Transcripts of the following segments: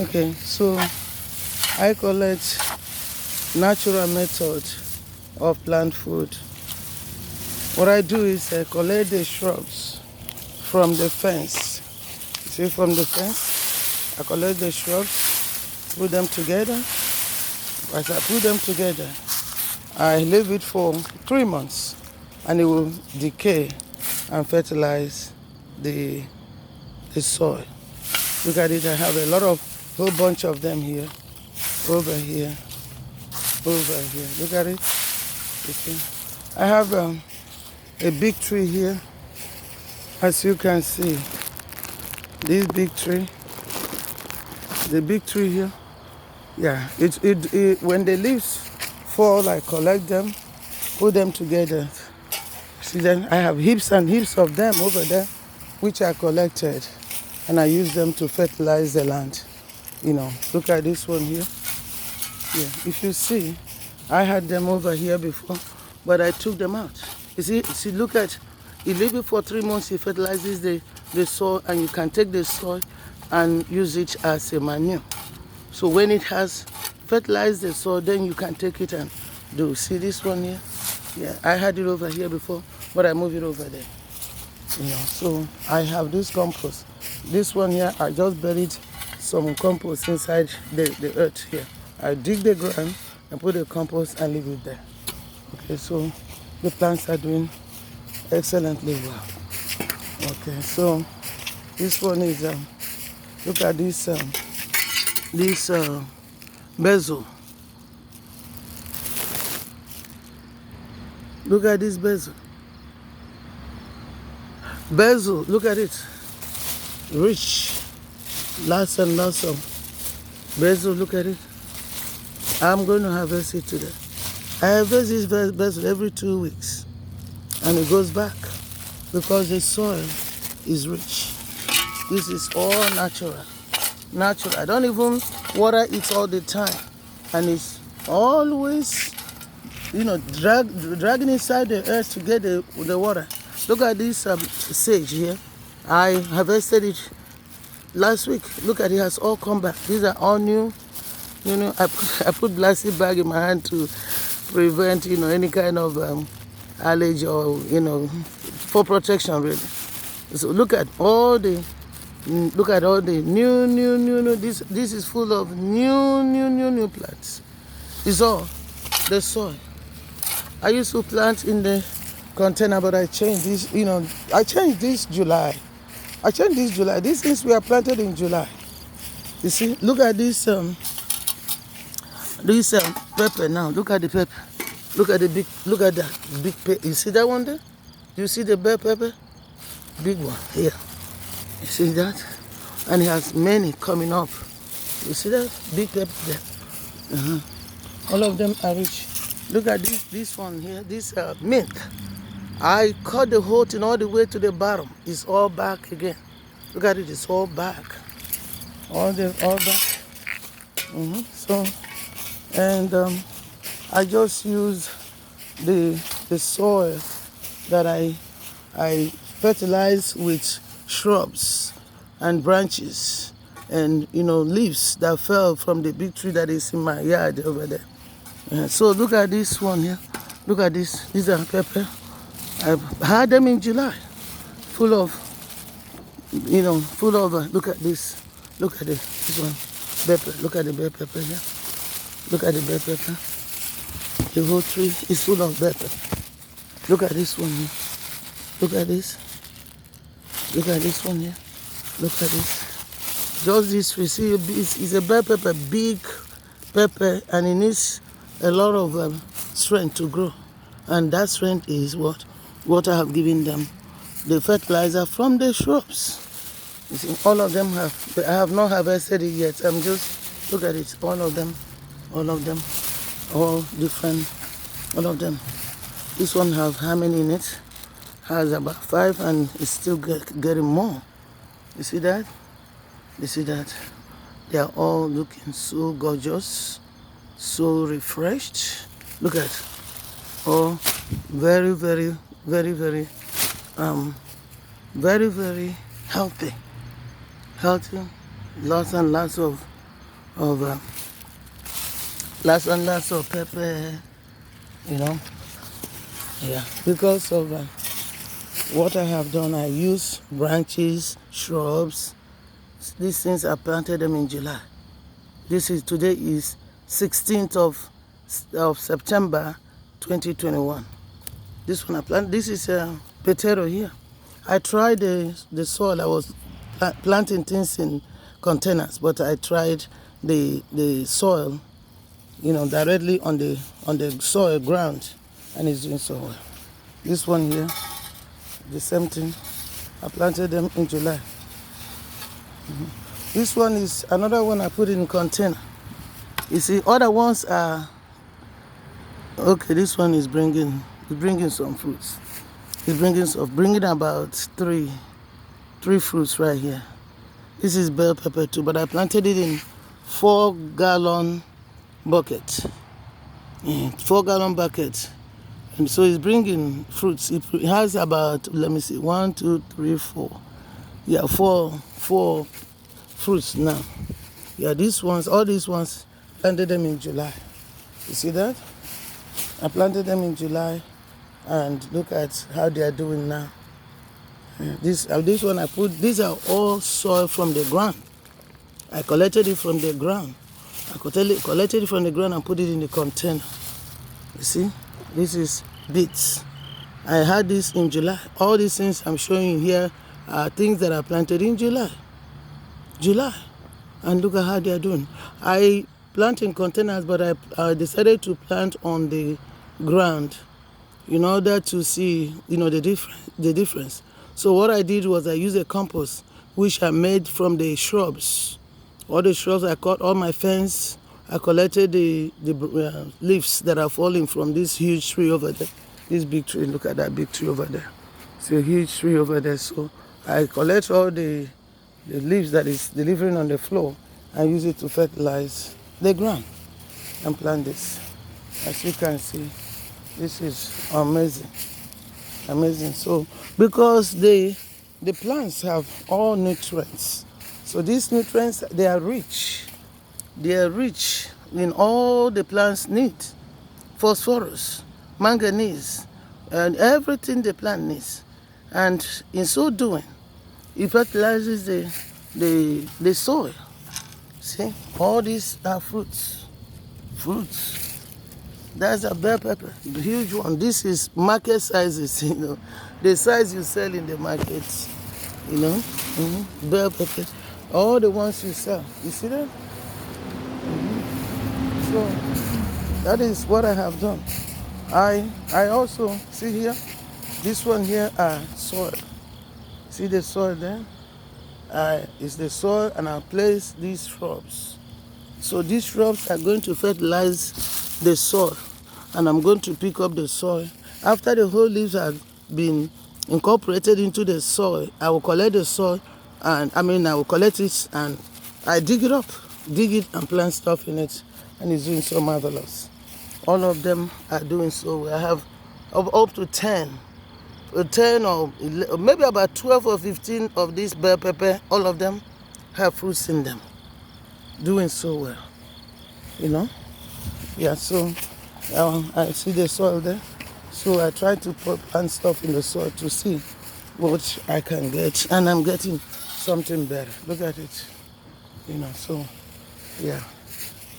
Okay, so I collect natural method of plant food. What I do is I collect the shrubs from the fence. See, from the fence, I collect the shrubs, put them together. As I put them together, I leave it for 3 months and it will decay and fertilize the, the soil. Look at it, I have a lot of, whole bunch of them here, over here, over here. Look at it. You see? I have a big tree here, as you can see. This big tree, the big tree here, yeah. When the leaves fall, I collect them, put them together. See, then I have heaps and heaps of them over there, which I collected, and I use them to fertilize the land. You know, look at this one here. Yeah, if you see, I had them over here before, but I took them out. You see, look at, you leave it for 3 months, it fertilizes the soil, and you can take the soil and use it as a manure. So when it has fertilized the soil, then you can take it and do. See this one here? Yeah, I had it over here before, but I moved it over there. You know, so I have this compost. This one here, I just buried some compost inside the earth here. I dig the ground and put the compost and leave it there. Okay, so the plants are doing excellently well. Okay, so this one is, look at this basil. Look at this basil. Basil, look at it. Rich. Lots and lots of basil, look at it. I'm going to harvest it today. I harvest this basil every 2 weeks. And it goes back because the soil is rich. This is all natural. Natural. I don't even water it all the time. And it's always, you know, dragging inside the earth to get the water. Look at this sage here. I harvested it last week. Look at it, has all come back. These are all new. You know, I put plastic bag in my hand to prevent, you know, any kind of allergy or, you know, for protection really. So look at all the new. This is full of new plants. It's all the soil. I used to plant in the container, but I changed this. You know, I changed this July. These things were planted in July. You see, look at this pepper now. Look at the pepper. Look at that big pepper. You see that one there? You see the bell pepper? Big one here. You see that? And it has many coming up. You see that big pepper there? All of them are rich. Look at this one here. This mint. I cut the whole thing all the way to the bottom. It's all back again. Look at it. It's all back. All back. So, and I just use the soil that I fertilize with shrubs and branches and, you know, leaves that fell from the big tree that is in my yard over there. So look at this one here. Look at this. These are pepper. I had them in July, full of, you know, look at this. Look at this one, pepper. Look at the bell pepper here. Look at the bell pepper. The whole tree is full of pepper. Look at this one here. Look at this. Look at this one here. Look at this. Just this tree. See, it's a bell pepper, big pepper, and it needs a lot of strength to grow. And that strength is what I have given them, the fertilizer from the shrubs. You see, all of them I have not harvested it yet. I'm just, look at it, all of them, all different, all of them. This one have how many in it? Has about 5 and it's still getting more. You see that? You see that? They are all looking so gorgeous, so refreshed. Look at, oh, very, very healthy. Lots and lots of of lots and lots of pepper, you know. Yeah, because of what I have done, I use branches, shrubs. These things I planted them in July. Today is 16th of September 2021. This one I planted. This is a potato here. I tried the soil. I was planting things in containers, but I tried the soil, directly on the soil ground, and it's doing so well. This one here, the same thing. I planted them in July. This one is another one I put in container. You see, other ones are okay. This one is bringing some fruits. It's bringing about three fruits right here. This is bell pepper too, but I planted it in 4-gallon bucket. 4-gallon bucket. And so it's bringing fruits. It has about, let me see, 1, 2, 3, 4. Yeah, four fruits now. Yeah, all these ones, planted them in July. You see that? I planted them in July, and look at how they are doing now. This one I put, these are all soil from the ground. I collected it from the ground. I collected it from the ground and put it in the container. You see, this is beets. I had this in July. All these things I'm showing you here are things that I planted in July. And look at how they are doing. I plant in containers, but I decided to plant on the ground in order to see, the difference. So what I did was I used a compost, which I made from the shrubs. All the shrubs, I cut all my fence. I collected the leaves that are falling from this huge tree over there. This big tree, look at that big tree over there. It's a huge tree over there. So I collect all the leaves that is delivering on the floor and use it to fertilize the ground and plant this. As you can see, this is amazing. So because the plants have all nutrients, so these nutrients, they are rich in all the plants need: phosphorus, manganese, and everything the plant needs. And in so doing, it fertilizes the soil. See, all these are fruits. That's a bell pepper, the huge one. This is market sizes, the size you sell in the market, bell pepper. All the ones you sell, you see that? So that is what I have done. I also see here, this one here are soil. See the soil there? It's the soil, and I place these shrubs. So these shrubs are going to fertilize the soil, and I'm going to pick up the soil. After the whole leaves have been incorporated into the soil, I will collect the soil, I will collect it and I dig it and plant stuff in it, and it's doing so marvelous. All of them are doing so well. I have up to 10 or 11, maybe about 12 or 15 of these bell pepper. All of them have fruits in them, doing so well. Yeah, so I see the soil there. So I try to plant stuff in the soil to see what I can get, and I'm getting something better. Look at it, so yeah.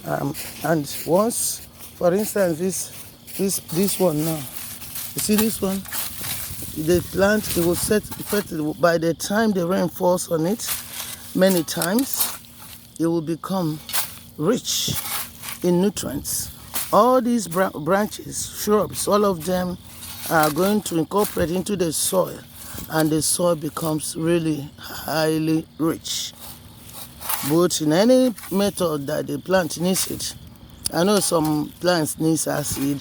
And once, for instance, this one now, you see this one, the plant, it will set by the time the rain falls on it many times, it will become rich in nutrients. All these branches, shrubs, all of them are going to incorporate into the soil, and the soil becomes really highly rich. But in any method that the plant needs it, I know some plants need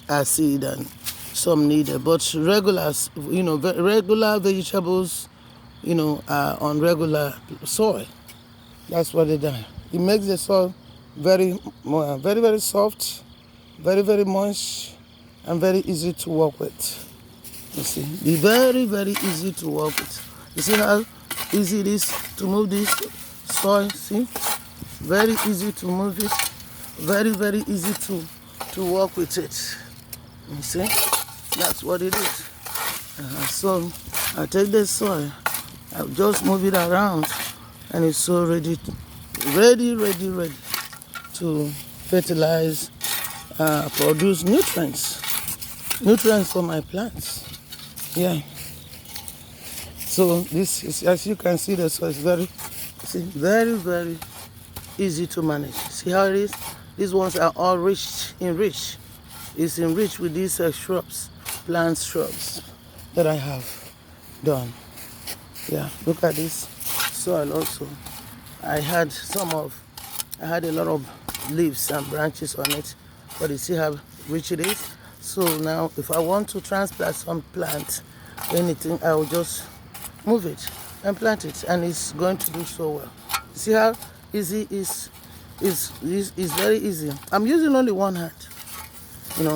acid, and some need it, but regular vegetables, are on regular soil. That's what they do. It makes the soil very, very, very soft, very, very moist, and very easy to work with. You see, be very, very easy to work with. You see how easy it is to move this soil? See, Very easy to move it. Very, very easy to work with it. You see? That's what it is. So I take the soil, I just move it around, and it's so ready to fertilize, produce nutrients for my plants. Yeah. So this is, as you can see, the soil is very easy to manage. See how it is? These ones are all enriched. It's enriched with these shrubs, shrubs that I have done. Yeah, look at this soil also. I had a lot of leaves and branches on it, but you see how rich it is? So now if I want to transplant some plant, anything, I will just move it and plant it, and it's going to do so well. See how easy is very easy. I'm using only one hand,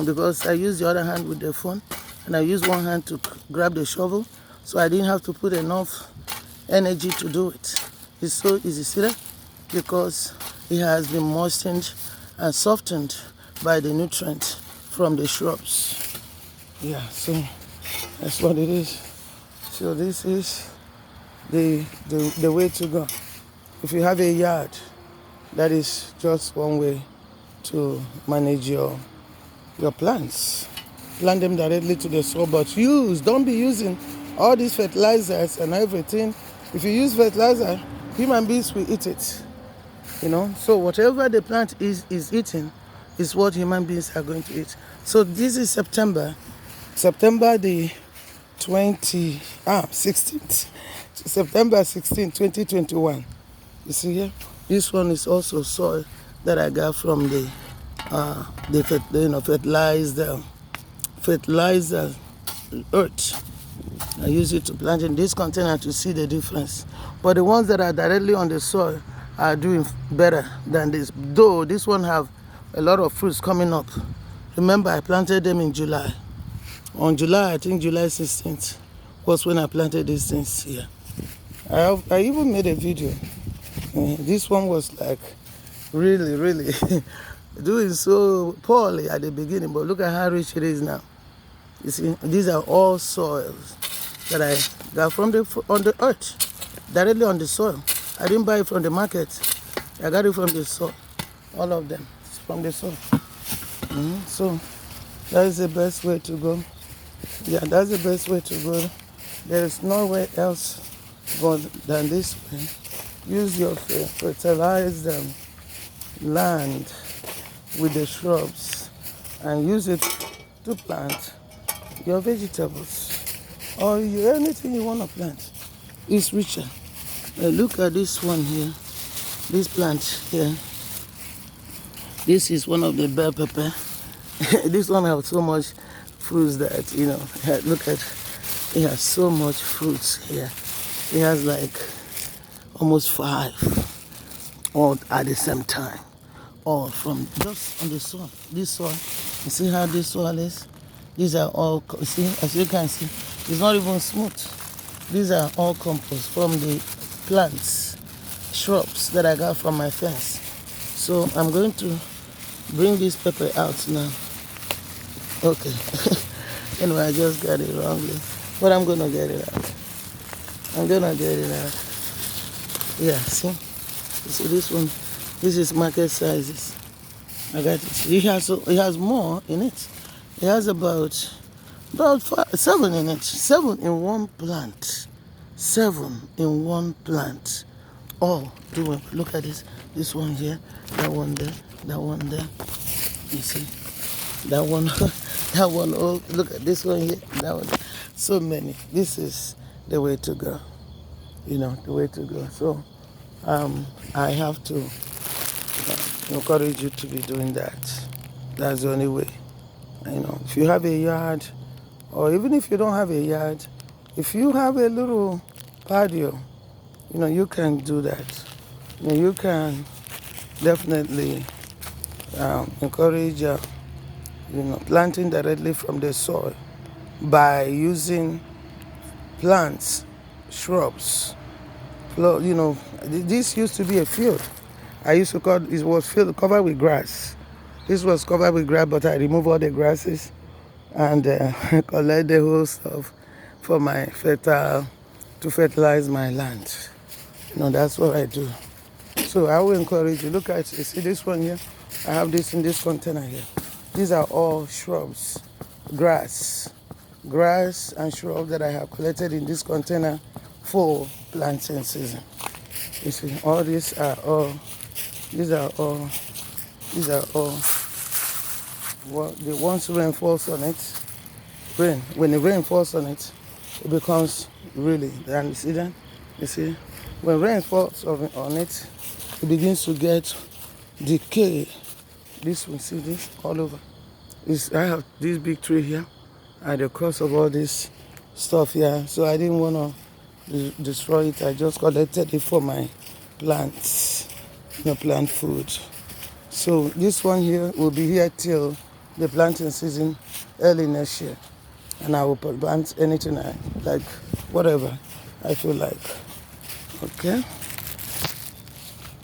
because I use the other hand with the phone, and I use one hand to grab the shovel, so I didn't have to put enough energy to do it. It's so easy, see that? Because it has been moistened and softened by the nutrient from the shrubs. Yeah, so that's what it is. So this is the way to go. If you have a yard, that is just one way to manage your plants. Plant them directly to the soil, but don't be using all these fertilizers and everything. If you use fertilizer, human beings will eat it. So whatever the plant is eating is what human beings are going to eat. So this is September the 16th, September 16, 2021. You see here? This one is also soil that I got from the fertilizer earth. I use it to plant in this container to see the difference. But the ones that are directly on the soil are doing better than this. Though this one have a lot of fruits coming up. Remember, I planted them in July. On July 16th was when I planted these things here. I even made a video. This one was like really doing so poorly at the beginning, but look at how rich it is now. You see, these are all soils that I got on the earth, directly on the soil. I didn't buy it from the market. I got it from the soil. All of them from the soil. So that is the best way to go. Yeah, that's the best way to go. There is nowhere else than this way. Use your fertilized land with the shrubs and use it to plant your vegetables or anything you want to plant. It's richer. Look at this one here. This plant here. This is one of the bell pepper. This one has so much fruits that, look at, it has so much fruits here. It has like almost 5 all at the same time. All from just on the soil. This soil, you see how this soil is? These are all, see, as you can see, it's not even smooth. These are all compost from the plants, shrubs that I got from my fence. So I'm going to bring this pepper out now. Okay. Anyway, I just got it wrongly. But I'm going to get it out. Yeah, see? You see this one? This is market sizes. I got it. It has more in it. It has about 7 in it. 7 in one plant. 7 in one plant. All doing. Look at this. This one here. That one there. That one there. You see? That one. That one. Oh, look at this one here. That one. So many. This is the way to go. The way to go. So, I have to encourage you to be doing that. That's the only way. If you have a yard, or even if you don't have a yard, if you have a little patio, you can do that. You can definitely encourage planting directly from the soil by using plants, shrubs. This used to be a field, I used to cut, it was filled, covered with grass. This was covered with grass, but I removed all the grasses and collect the whole stuff for my to fertilize my land. That's what I do. So I will encourage you. Look at, you see this one here? I have this in this container here. These are all shrubs, grass and shrubs that I have collected in this container for planting season. You see, all these are all once rain falls on it, when the rain falls on it, it becomes really, and you see that? You see, when rain falls on it, it begins to get decay. This one, see this all over. I have this big tree here, and the cost of all this stuff here, so I didn't want to destroy it. I just collected it for my plants, plant food. So this one here will be here till the planting season early next year, and I will plant anything I like, whatever I feel like. Okay.